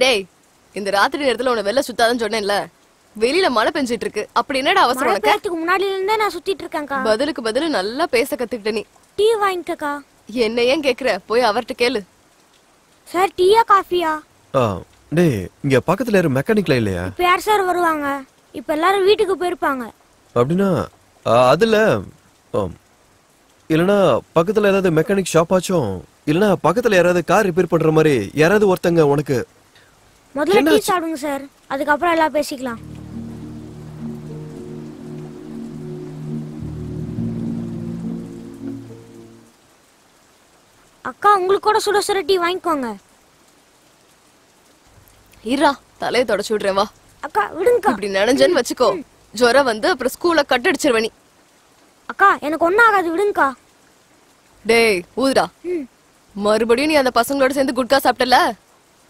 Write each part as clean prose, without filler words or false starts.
டேய், இந்த ராத்திரி நேரத்துல உன வெளில சுத்தாதன்னு சொன்னேன்ல. வெளியில மழை பெஞ்சிட்டு இருக்கு. அப்படி என்னடா அவசரம் உனக்கு? மழைக்கு முன்னாடில இருந்தே நான் சுத்திட்டு இருக்கேன்க்கா. பதிலுக்கு பதிலு நல்லா பேச கத்துக்கிட்ட நீ. டீ வாங்கிக்கக்கா. என்ன ஏன் கேக்குற? போய் அவர்ட்ட கேளு. சார் டீயா காஃபியா? டேய், இங்க பக்கத்துல யாரும் மெக்கானிக்ல இல்லையா? இப்ப யார் சார் வருவாங்க? இப்ப எல்லாரும் வீட்டுக்கு போயிருப்பாங்க. அப்படின்னா அதுல இல்லனா பக்கத்துல ஏதாவது மெக்கானிக் ஷாப் ஆச்சும், இல்லனா பக்கத்துல யாராவது கார் ரிப்பேர் பண்ற மாதிரி யாராவது ஒருத்தங்க உனக்கு. முதல்ல டீ சாப்பிடுங்க சார், அதுக்கப்புறம் எல்லாம் பேசிக்கலாம். அக்கா உங்களுக்கு கூட சுட சுட டீ வாங்கிக்கோங்க. இருடா, தலையை தொடச்சு விடுறேன் வா. அக்கா விடுங்கக்கா. இப்படி நினைஞ்சேன்னு வச்சுக்கோ, ஜுரம் வந்து அப்புறம் ஸ்கூல்ல கட்டடிச்சிருவ நீ. அக்கா எனக்கு ஒன்னும் ஆகாது, விடுங்கக்கா. டேய் ஊதுடா. மறுபடியும் நீ அந்த பசங்களோட சேர்ந்து குட்கா சாப்பிட்டல,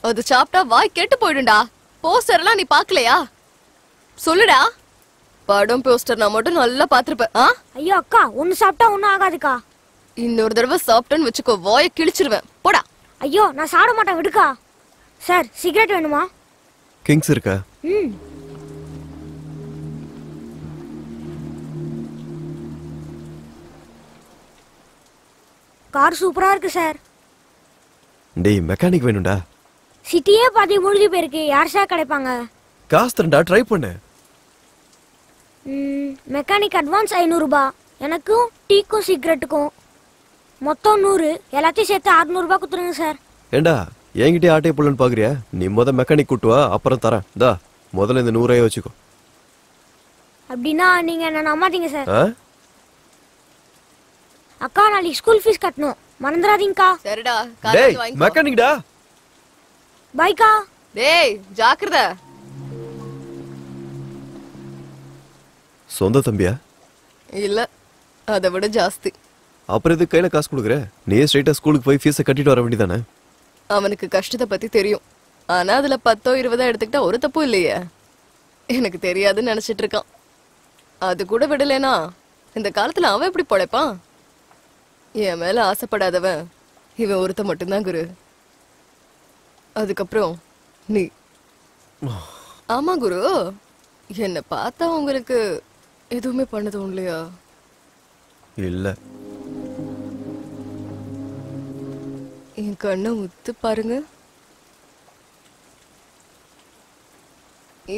அது சாப்பிட்டா வாய் கெட்டு போயிடும்டா. போஸ்டர் எல்லாம் நீ பாக்கலையா? சொல்லுடா. படம் போஸ்டர் நான் மட்டும் நல்லா பாத்துருப்ப. ஐயோ அக்கா, ஒன்னு சாப்பிட்டா ஒன்னும் ஆகாதுக்கா. இன்னொரு தடவை சாப்பிட்டேன்னு வச்சுக்கோ, வாயை கிழிச்சிருவேன். போடா. ஐயோ நான் சாப்பிட மாட்டேன், விடுக்கா. சார் சிகரெட் வேணுமா? கிங்ஸ் இருக்கா? கார் சூப்பரா இருக்கு சார். டேய், மெக்கானிக் வேணும்டா. சிட்டியே பாதி மூழ்கி போயிருக்கு, யார் சார் கிடைப்பாங்க? காசு தரேன்டா, ட்ரை பண்ணு. மெக்கானிக் அட்வான்ஸ் 500 ரூபாய், எனக்கும் டீக்கும் சிகரெட்டுக்கும் மொத்தம் 100, எல்லாத்தையும் சேர்த்து 600 ரூபாய் கொடுத்துருங்க சார். ஏண்டா என்கிட்ட ஆட்டையை புள்ளன்னு பாக்குறியா? நீ மெக்கானிக் கூட்டு வா, அப்புறம் தரேன். தா முதல்ல இந்த 100 வச்சுக்கோ. அப்படின்னா நீங்க என்ன நம்பாதீங்க சார். அக்கா நாளைக்கு ஸ்கூல் ஃபீஸ் கட்டணும், மறந்துடாதீங்கக்கா. சரிடா, டேய் மெக்கானிக்டா. பைக்கா. டேய் ஜாக்கிரதை. சொந்த தம்பியா? இல்ல, அதை விட ஜாஸ்தி. அப்புறம் எதுக்கு கையில காசு கொடுக்குற? நீ ஸ்ட்ரைட்டா ஸ்கூலுக்கு போய் ஃபீஸை கட்டிட்டு வர வேண்டியதானே? அவனுக்கு கஷ்டத்தை பத்தி தெரியும், ஆனா அதுல 10 20 எடுத்துக்கிட்டா ஒரு தப்பும் இல்லையே. எனக்கு தெரியாதுன்னு நினைச்சிட்டு இருக்கான். அது கூட விடலேனா இந்த காலத்துல அவன் எப்படி பொழைப்பான்? என் மேல ஆசைப்படாதவன் இவன் ஒருத்த மட்டும்தான் குரு. அதுக்கப்புறம் நீ. ஆமா குரு, என்ன பார்த்தா உங்களுக்கு எதுவுமே பண்ண தோணலையா? இல்ல. என் கண்ணை உத்து பாருங்க.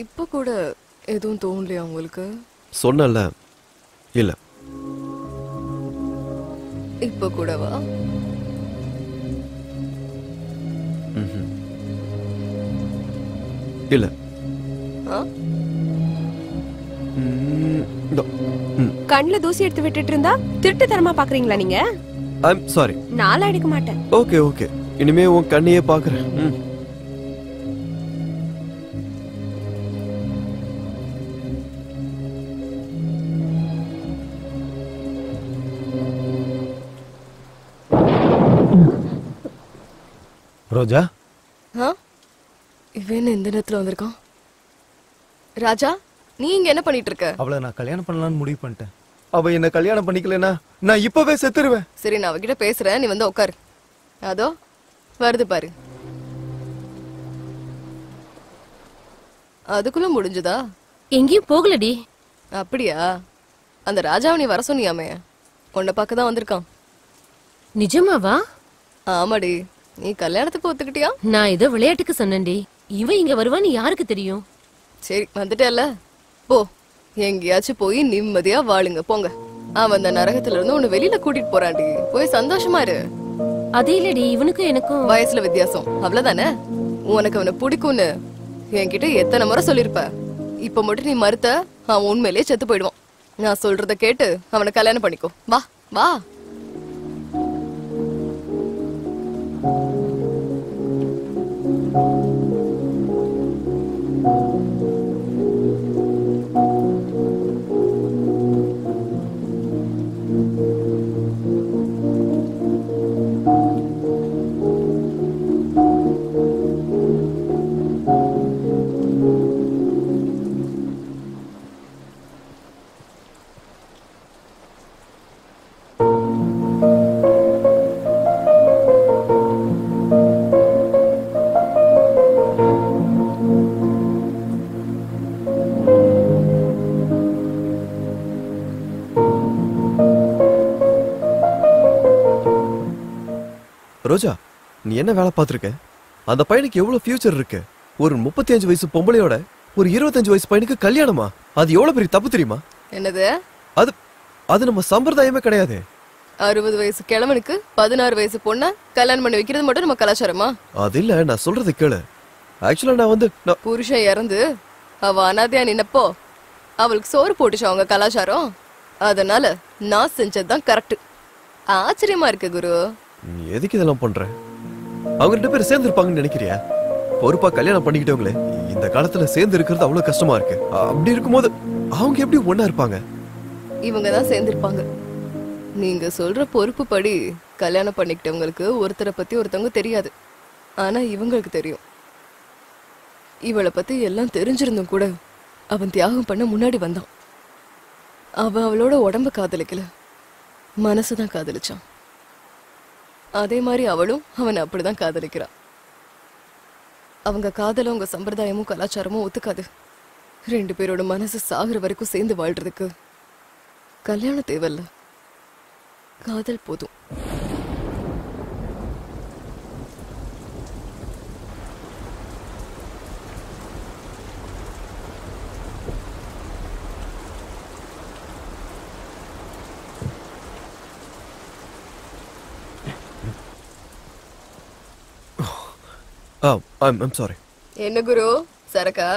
இப்ப கூட எதுவும் தோணலையா உங்களுக்கு? சொன்னல இல்ல. இப்ப கூடவா? இல்ல. கண்ணுல தூசி எடுத்து விட்டுட்டு இருந்தா திருட்டு தரமா பாக்குறீங்களா நீங்க? I'm sorry. நாளா எடுக்க மாட்டேன். ஓகே ஓகே, இனிமே உன் கண்ணையே பாக்குறேன். ரோஜா, இவன் இந்த நேரத்துல வந்திருக்கான். ராஜா, நீ இங்க என்ன பண்ணிட்டு இருக்க? அவளை நான் கல்யாணம் பண்ணலாம்னு முடிவு பண்ணிட்டேன். அவ என்ன கல்யாணம் பண்ணிக்கலனா நான் இப்பவே செத்துருவேன். சரி, நான் அவகிட்ட பேசுறேன், நீ வந்து உட்காரு. அதோ வருது பாரு. அதுக்குள்ள முடிஞ்சதா? எங்கேயும் போகலடி. அப்படியா? அந்த ராஜாவை நீ வர சொன்னியாமே, உன்னை பார்க்க தான் வந்திருக்கான். நிஜமாவா? ஆமாடி. நீ கல்யாணத்துக்கு ஒத்துக்கிட்டியா? நான் ஏதோ விளையாட்டுக்கு சொன்னேன்டி. இவன் இங்க வருவான்னு யாருக்கு தெரியும்? சரி, வந்துட்டேல்ல, போ. எங்கேயாச்சும் போய் நிம்மதியா வாழுங்க, போங்க. அவன் அந்த நரகத்துல இருந்து உன்னை வெளியில கூட்டிட்டு போறான்டி. போய் சந்தோஷமா இரு. அதே இல்லடி, இவனுக்கும் எனக்கும் வயசுல வித்தியாசம், அவ்வளவுதானே. உனக்கு அவனை பிடிக்கும்னு என்கிட்ட எத்தனை முறை சொல்லிருப்ப. இப்ப மட்டும் நீ மறுத்த, அவன் உண்மையிலேயே செத்து போயிடுவான். நான் சொல்றத கேட்டு அவனை கல்யாணம் பண்ணிக்கோ. வா வா. ரோஜா, நீ என்ன வேலை பார்த்துருக்க? அந்த பையனுக்கு எவ்வளவு ஃபியூச்சர் இருக்கு. ஒரு 35 வயசு பொம்பளையோட ஒரு 25 வயசு பையனுக்கு கல்யாணமா? அது எவ்வளவு பெரிய தப்பு தெரியுமா? என்னது? அது அது நம்ம சம்பிரதாயமே கிடையாது. 60 வயசு கிழவனுக்கு 16 வயசு பொண்ண கல்யாணம் பண்ணி வைக்கிறது மட்டும் நம்ம கலாச்சாரமா? அது இல்ல, நான் சொல்றது கேளு. ஆக்சுவலா நான் புருஷன் இறந்து அவ அனாதையா நின்னப்போ அவளுக்கு சோறு போட்டுச்சு அவங்க கலாச்சாரம். அதனால நான் செஞ்சதுதான் கரெக்ட். ஆச்சரியமா இருக்கு குரு. நீ எதுக்கு இதெல்லாம் பண்ற? அவங்க 2 பேரும் சேர்ந்து இருப்பாங்கன்னு நினைக்கிறியா? பொறுப்பா கல்யாணம் பண்ணிக்கிட்டவங்களே இந்த காலத்துல சேர்ந்து இருக்கிறது அவ்வளவு கஷ்டமா இருக்கு. அப்படி இருக்கும்போது அவங்க எப்படி ஒண்ணா இருப்பாங்க? இவங்க தான் சேர்ந்திருப்பாங்க. நீங்க சொல்ற பொறுப்பு படி கல்யாணம் பண்ணிக்கிட்டவங்களுக்கு ஒருத்தரை பத்தி ஒருத்தவங்க தெரியாது. ஆனா இவங்களுக்கு தெரியும். இவளை பத்தி எல்லாம் தெரிஞ்சிருந்தும் கூட அவன் தியாகம் பண்ண முன்னாடி வந்தான். அவன் அவளோட உடம்ப காதலிக்கல, மனசுதான் காதலிச்சான். அதே மாதிரி அவளும் அவனை அப்படிதான் காதலிக்கிறான். அவங்க காதலும் உங்க சம்பிரதாயமும் கலாச்சாரமும் ஒத்துக்காது. 2 பேரோட மனசு சாகுற வரைக்கும் சேர்ந்து வாழ்றதுக்கு கல்யாணம் தேவையில்ல, காதல் போதும். I'm sorry. என்ன குரு, சரக்கா?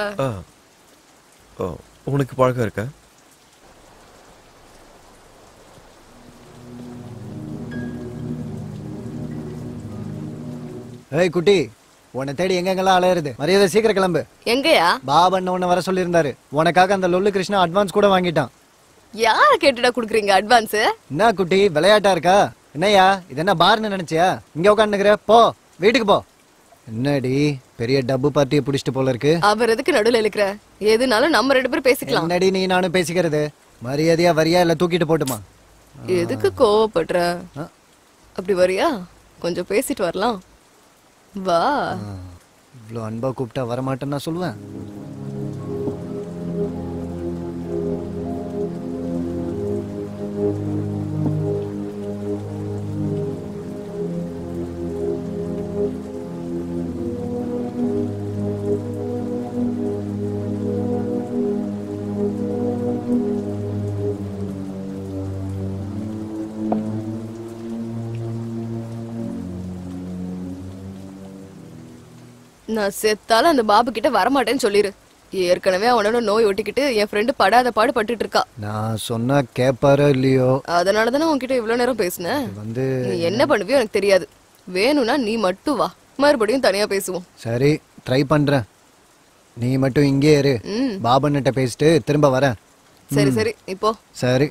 உனக்கு பழக்கம் இருக்கா? ஏய் குட்டி, உன்னை தேடி எங்கெங்கெல்லாம் அலையிறது? மரியாதை சீக்கிரம் கிளம்பு. எங்கயா? பாபன் உன்னை வர சொல்லியிருந்தாரு. உனக்காக அந்த லொல்லு கிருஷ்ணா அட்வான்ஸ் கூட வாங்கிட்டான். யார கேட்டுடா குடுக்குறீங்க அட்வான்ஸ்? என்ன குட்டி, விளையாட்டா இருக்கா? என்னையா இது என்ன பார்னு நினைச்சியா? இங்க உட்காந்துக்கிற, போ வீட்டுக்கு போ. என்னடி பெரிய டப்பு பார்ட்டியை புடிச்சிட்டு போல இருக்கு. அவர் எதுக்கு நடுவுல இழுக்கிற? எதுனாலும் நம்ம 2 பேரும் பேசிக்கலாம். என்னடி நீ நானும் பேசிக்கிறது? மரியாதையா வரியா இல்ல தூக்கிட்டு போட்டுமா? எதுக்கு கோவப்படுற? அப்படி வரியா? கொஞ்சம் பேசிட்டு வரலாம் வா. இவ்வளோ அன்பா கூப்பிட்டா வரமாட்டேன்னு நான் சொல்லுவேன். நான் செத்தாலும் அந்த பாபு கிட்ட வரமாட்டேன்னு சொல்லிரு. ஏற்கனவே அவனோட நோய் ஒட்டிக்கிட்டு என் ஃப்ரெண்டு படாத பாடு பட்டுட்டு இருக்கா. நான் சொன்னா கேப்பாரோ இல்லையோ, அதனாலதானே உன்கிட்ட இவ்வளவு நேரம் பேசினேன். வந்து நீ என்ன பண்ணுவியோ எனக்கு தெரியாது. வேணும்னா நீ மட்டும் வா, மறுபடியும் தனியா பேசுவோம். சரி ட்ரை பண்றேன். நீ மட்டும் இங்கே இரு, பாபன்கிட்ட பேசிட்டு திரும்ப வரேன். சரி சரி இப்போ சரி.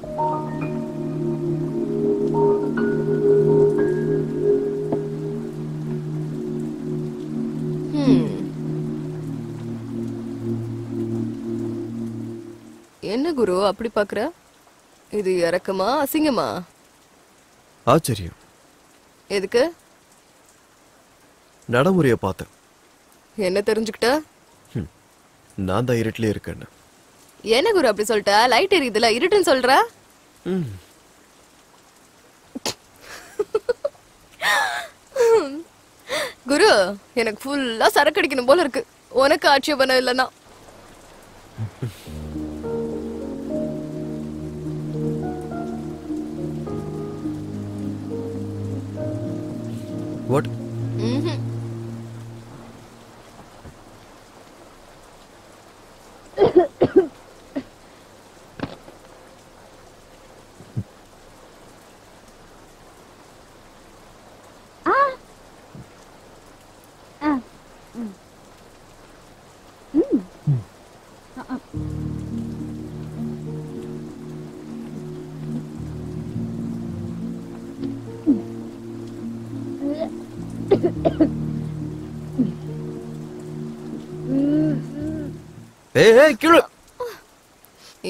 என்ன குரு அப்படி பாக்குற? இது இறக்கமா அசிங்கமா? ஆச்சரியம். எதுக்கு? நடைமுறைய பார்த்தேன். என்ன தெரிஞ்சுக்கிட்ட? நான் தான் இருட்டிலே இருக்கேன்னு. என்ன குரு அப்படி சொல்லிட்ட? லைட் எரியுதுல, இருட்டுன்னு சொல்ற? குரு எனக்கு ஃபுல்லா சரக்கு அடிக்கணும் போல இருக்கு. உனக்கு ஆட்சேபணம் இல்லைன்னா. What?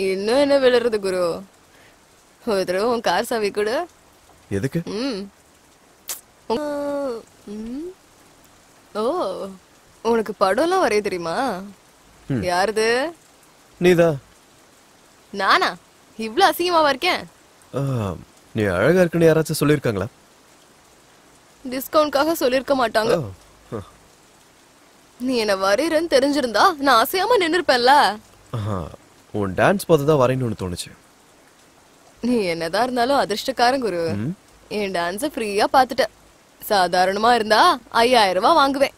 இன்னும் என்ன விழுறது குரு? ஒரு தடவை உன் கார் சாவி கூட. எதுக்கு? ஓ உனக்கு படம்லாம் வரைய தெரியுமா? யாருது? நீதான். நானா? இவ்ளோ அசிங்கமாவா இருக்கேன்? நீ அழகா இருக்குன்னு யாராச்சும் சொல்லிருக்காங்களா? டிஸ்கவுண்ட்காக சொல்லிருக்க மாட்டாங்க. ஓ, நீ என்ன வரையறன்னு தெரிஞ்சிருந்தா நான் அசையாம நின்னுருப்பேன்ல. ஆஹா, உன் டான்ஸ் பார்த்து தான் வரையணும்னு தோணுச்சு. நீ என்னதான் இருந்தாலும் அதிர்ஷ்டக்காரன் குரு. என் டான்ஸ ஃப்ரீயா பாத்துட்ட. சாதாரணமா இருந்தா 5000 ரூபாய் வாங்குவேன்.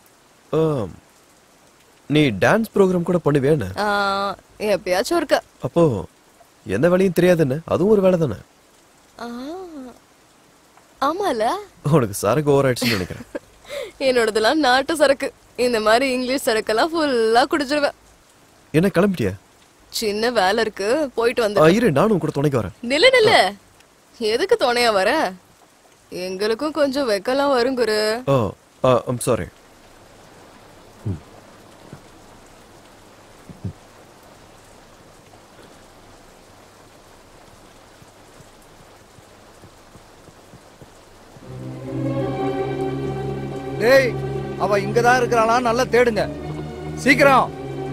ஆம். நீ டான்ஸ் ப்ரோக்ராம் கூட பண்ணுவேன்னு? எப்பயாச்சும் இருக்க. அப்போ எந்த வேலையும் தெரியாதுன்னு அதுவும் ஒரு வேலை தானே? ஆமால. உனக்கு சரக்கு ஓவர் ஆயிடுச்சுன்னு நினைக்கிறேன். என்னோடதெல்லாம் நாட்டு சரக்கு. இந்த மாதிரி இங்கிலீஷ் சரக்கெல்லாம் ஃபுல்லா குடிச்சிருவேன். என்ன கிளம்பிட்டியா? சின்ன வேலை இருக்கு, போயிட்டு வந்து. இரு, நானும் கூட துணைக்கு வரேன். நில்லு. எதுக்கு துணையா வர? எங்களுக்கும் கொஞ்சம் வெக்கலாம் வரும் குரு. ஓ, ஐம் சாரி. டேய், அவ இங்கதான் இருக்கிறாளா? நல்லா தேடுங்க சீக்கிரம்.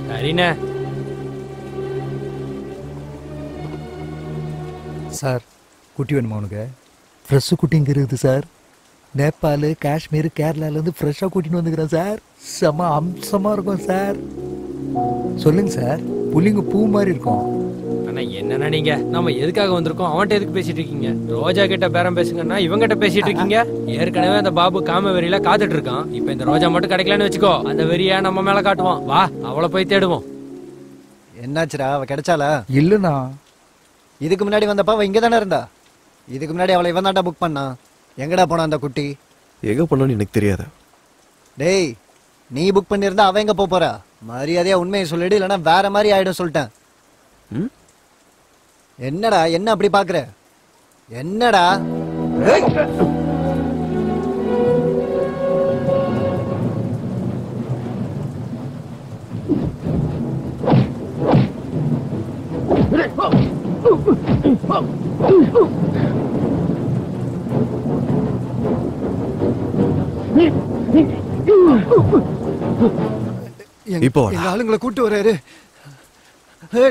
சரிண்ணே. சார், குட்டி வேணுமா உனக்கு? ஃப்ரெஷ்ஷு குட்டி இங்கே இருக்குது சார். நேபாள், காஷ்மீர், கேரளாலேருந்து ஃப்ரெஷ்ஷாக கூட்டின்னு வந்துக்கிறேன் சார். செம அம்சமாக இருக்கும் சார். சொல்லுங்க சார், புள்ளிங்க பூ மாதிரி இருக்கும். அண்ணா என்னண்ணா நீங்க, நம்ம எதுக்காக வந்திருக்கோம்? அவன்கிட்ட எதுக்கு பேசிட்டு இருக்கீங்க? ரோஜா கிட்ட பேரம் பேசுங்கன்னா இவங்கிட்ட பேசிட்டு இருக்கீங்க. ஏற்கனவே அந்த பாபு காம வெறியில காத்துட்டு இருக்கான். இப்ப இந்த ரோஜா மட்டும் கிடைக்கலன்னு வச்சுக்கோ, அந்த வெறியா நம்ம மேல காட்டுவான். வா, அவளை போய் தேடுவோம். என்னாச்சுடா, அவ கிடைச்சாளா? இல்லைண்ணா. இதுக்கு முன்னாடி வந்தப்ப அவ இங்க தானே இருந்தா. இதுக்கு முன்னாடி அவளை இவன் தாண்டா புக் பண்ணா. எங்கடா போனா அந்த குட்டி? எங்க போனான்னு எனக்கு தெரியாது. டேய், நீ புக் பண்ணியிருந்தா அவ எங்க போறா? மரியாதையா உண்மையை சொல்லிடு, இல்லைன்னா வேற மாதிரி ஆயிடும் சொல்லிட்டேன். என்னடா என்ன அப்படி பாக்குற? என்னடா? இப்போ எங்க ஆளுங்களை கூட்டு வர்றாரு.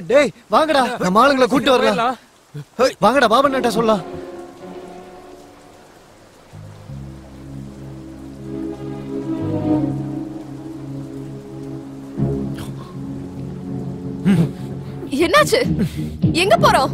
டேய் வாங்கடா, நம்ம ஆளுங்களை கூட்டு வரலாம். வாங்கடா, பாபண்ணா சொல்லலாம். என்னாச்சு? எங்க போறோம்?